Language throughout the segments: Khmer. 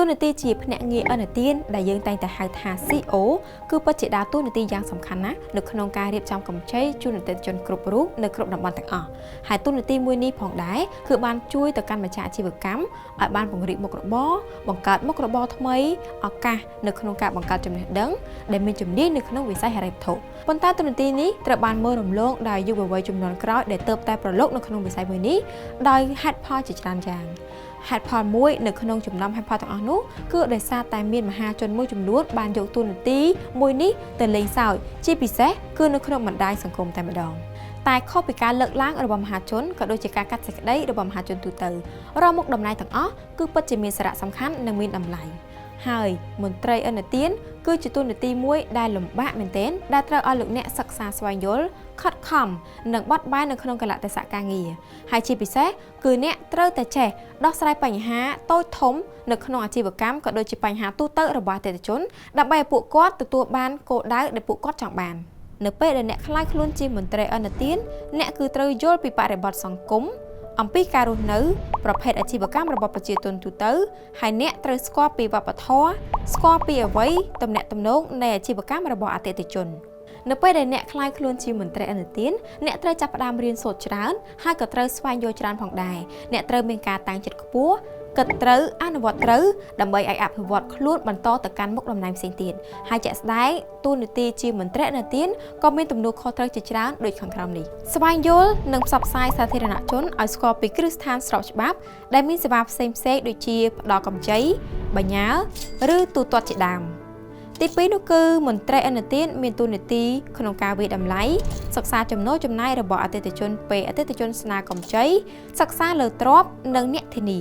ទូនាទីជាភ្នាក់ងារអនុទានដែលយើងតែងតែហៅថា CO គឺពិតជាដើរតួនាទីយ៉ាងសំខាន់ណាស់នៅក្នុងការរៀបចំកម្ចីជូនអតិថិជនគ្រប់រូបនៅគ្រប់តំបន់ទាំងអស់ហើយតួនាទីមួយនេះផងដែរគឺបានជួយទៅកាន់ម្ចាស់អាជីវកម្មឲ្យបានពង្រីកមុខរបរបង្កើតមុខរបរថ្មីឱកាសនៅក្នុងការបង្កើតចំណេះដឹងដែលមានជំនាញនៅក្នុងវិស័យហិរញ្ញវត្ថុប៉ុន្តែតួនាទីនេះត្រូវបានមើលរំលងដោយយុវវ័យជំនាន់ក្រោយដែលទើបតែប្រឡូកនៅក្នុងវិស័យមួយនេះដោយហេតុផលជាច្រើនយ៉ាងហេតុផលមួយនៅក្នុងចំណោមហេតុផលទាំងអស់នោះគឺដោយសារតែមានមហាជនមួយចំនួនបានយកតួនាទីមួយនេះទៅលេងសើចជាពិសេសគឺនៅក្នុងបណ្ដាញសង្គមតែម្ដងតែខុសពីការលើកឡើងរបស់មហាជនក៏ដូចជាការកាត់សេចក្តីរបស់មហាជនទូទៅរាល់មុខតំណែងទាំងអស់គឺពិតជាមានសារៈសំខាន់និងមានតម្លៃហើយមន្ត្រីអនុទានគឺជាតួនាទីមួយដែលលំបាកមែនទែនដែលត្រូវឲ្យលោកអ្នកសិក្សាស្វែងយល់ខិតខំនិងបត់បែននៅក្នុងកាលៈទេសៈការងារហើយជាពិសេសគឺអ្នកត្រូវតែចេះដោះស្រាយបញ្ហាតូចធំនៅក្នុងអាជីវកម្មក៏ដូចជាបញ្ហាទូទៅរបស់អតិថិជនដើម្បីឲ្យពួកគាត់ទទួលបានគោលដៅដែលពួកគាត់ចង់បាននៅពេលដែលអ្នកខ្លាចខ្លួនជាមន្ត្រីអនុទានអ្នកគឺត្រូវយល់ពីបរិបទសង្គមអំពីការរស់នៅប្រភេទអាជីវកម្មរបស់ប្រជាជនទូទៅហើយអ្នកត្រូវស្គាល់ពីវប្បធម៌ស្គាល់ពីអ្វីទំនាក់ទំនងនៃអាជីវកម្មរបស់អតិថិជននៅពេលដែលអ្នកខ្លាចខ្លួនជាមន្ត្រីអនុទានអ្នកត្រូវចាប់ផ្ដើមរៀនសូត្រច្រើនហើយក៏ត្រូវស្វែងយល់ច្រើនផងដែរអ្នកត្រូវមានការតាំងចិត្តខ្ពស់គិតត្រូវអនុវត្តត្រូវដើម្បីឲ្យអភិវឌ្ឍខ្លួនបន្តទៅកាន់មុខតំណែងផ្សេងទៀតហើយជាក់ស្ដែងតួនាទីជាមន្ត្រីអនុទានក៏មានទំនួលខុសត្រូវជាច្រើនដូចខាងក្រោមនេះស្វែងយល់និងផ្សព្វផ្សាយសាធារណជនឲ្យស្គាល់ពីគ្រឹះស្ថានស្របច្បាប់ដែលមានសេវាផ្សេងៗដូចជាផ្ដល់កម្ចីបញ្ញើឬទូទាត់ជាដើមទី2នោះគឺមន្ត្រីអនុទានមានតួនាទីក្នុងការវិតម្លៃសិក្សាចំណូលចំណាយរបស់អតិថិជនពេលអតិថិជនស្នើកម្ចីសិក្សាលើទ្រព្យនិងអ្នកធានា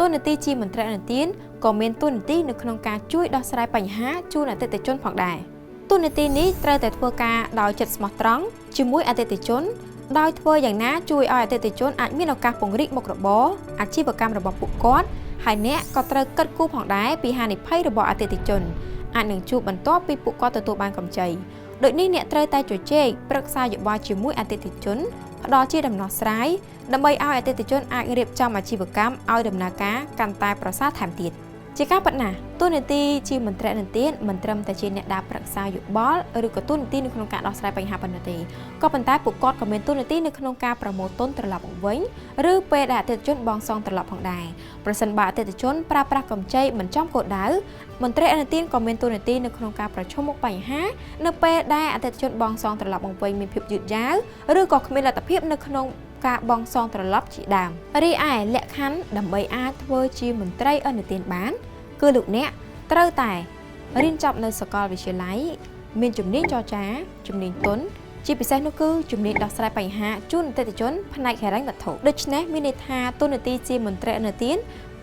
តួនាទីជាមន្ត្រីអនុទានក៏មានតួនាទីនៅក្នុងការជួយដោះស្រាយបញ្ហាជូនអតិថិជនផងដែរតួនាទីនេះត្រូវតែធ្វើការដោយចិត្តស្មោះត្រង់ជាមួយអតិថិជនដោយធ្វើយ៉ាងណាជួយឲ្យអតិថិជនអាចមានឱកាសពង្រីកមុខរបរអាជីវកម្មរបស់ពួកគាត់ហើយអ្នកក៏ត្រូវគិតគូរផងដែរពីហានិភ័យរបស់អតិថិជនអាចនឹងជួបបន្ទាប់ពីពួកគាត់ទទួលបានកម្ចីដូចនេះអ្នកត្រូវតែជជែកប្រឹក្សាយោបល់ជាមួយអតិថិជនផ្ដល់ជាដំណោះស្រាយដើម្បីឲ្យអតិថិជនអាចរៀបចំអាជីវកម្មឲ្យដំណើរការកាន់តែប្រសើរថែមទៀតជាការពិតណាស់តួនាទីជាមន្ត្រីអនុទានមិនត្រឹមតែជាអ្នកដើរប្រឹក្សាយោបល់ឬក៏តួនាទីនៅក្នុងការដោះស្រាយបញ្ហាប៉ុណ្ណោះទេក៏ប៉ុន្តែពួកគាត់ក៏មានតួនាទីនៅក្នុងការប្រមូលទុនត្រឡប់មកវិញឬពេលដែលអតិថិជនបង់សងត្រឡប់ផងដែរប្រសិនបើអតិថិជនប្រើប្រាស់កម្ចីមិនចំគោលដៅមន្ត្រីអនុទានក៏មានតួនាទីនៅក្នុងការប្រឈមមុខបញ្ហានៅពេលដែលអតិថិជនបង់សងត្រឡប់មកវិញមានភាពយឺតយ៉ាវឬក៏គ្មានលទ្ធភាពនៅក្នុងការបង់សងត្រឡប់ជាដើមរីឯលក្ខខណ្ឌដើម្បីអាចធ្វើជាមន្ត្រីអនុទានបានគឺលោកអ្នកត្រូវតែរៀនចប់នៅសាកលវិទ្យាល័យមានជំនាញចរចាជំនាញទន់ជាពិសេសនោះគឺជំនាញដោះស្រាយបញ្ហាជូនអតិថិជនផ្នែកហិរញ្ញវត្ថុដូច្នេះមានន័យថាតួនាទីជាមន្ត្រីអនុទាន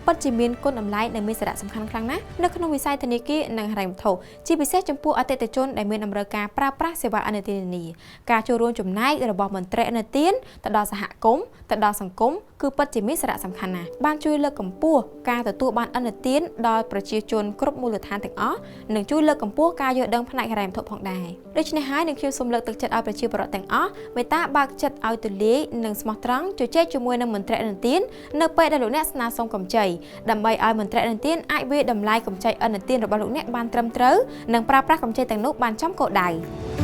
ពិតជាមានគុណតម្លៃនិងមានសារៈសំខាន់ខ្លាំងណាស់នៅក្នុងវិស័យធនាគារនិងហិរញ្ញវត្ថុជាពិសេសចំពោះអតិថិជនដែលមានតម្រូវការប្រើប្រាស់សេវាអនុទាននានាការចូលរួមចំណែករបស់មន្ត្រីអនុទានទៅដល់សហគមន៍ទៅដល់សង្គមគឺពិតជាមានសារៈសំខាន់ណាស់បានជួយលើកកម្ពស់ការទទួលបានអនុទានដល់ប្រជាជនគ្រប់មូលដ្ឋានទាំងអស់និងជួយលើកកម្ពស់ការយល់ដឹងផ្នែកហិរញ្ញវត្ថុផងដែរដូច្នេះហើយនឹងខ្ញុំសូមលើកទឹកចិត្តឲ្យប្រជាពលរដ្ឋទាំងអស់មេត្តាបើកចិត្តឲ្យទូលាយនិងស្មោះត្រង់ជជែកជាមួយនឹងមន្ត្រីអនុទាននៅពេលដែលលោកអ្នកស្នើសុំកម្ចីដើម្បីឲ្យមន្ត្រីអនុទានអាចវាយតម្លៃកម្ចីអនុទានរបស់លោកអ្នកបានត្រឹមត្រូវនិងប្រើប្រាស់កម្ចីទាំងនោះបានចំគោលដៅ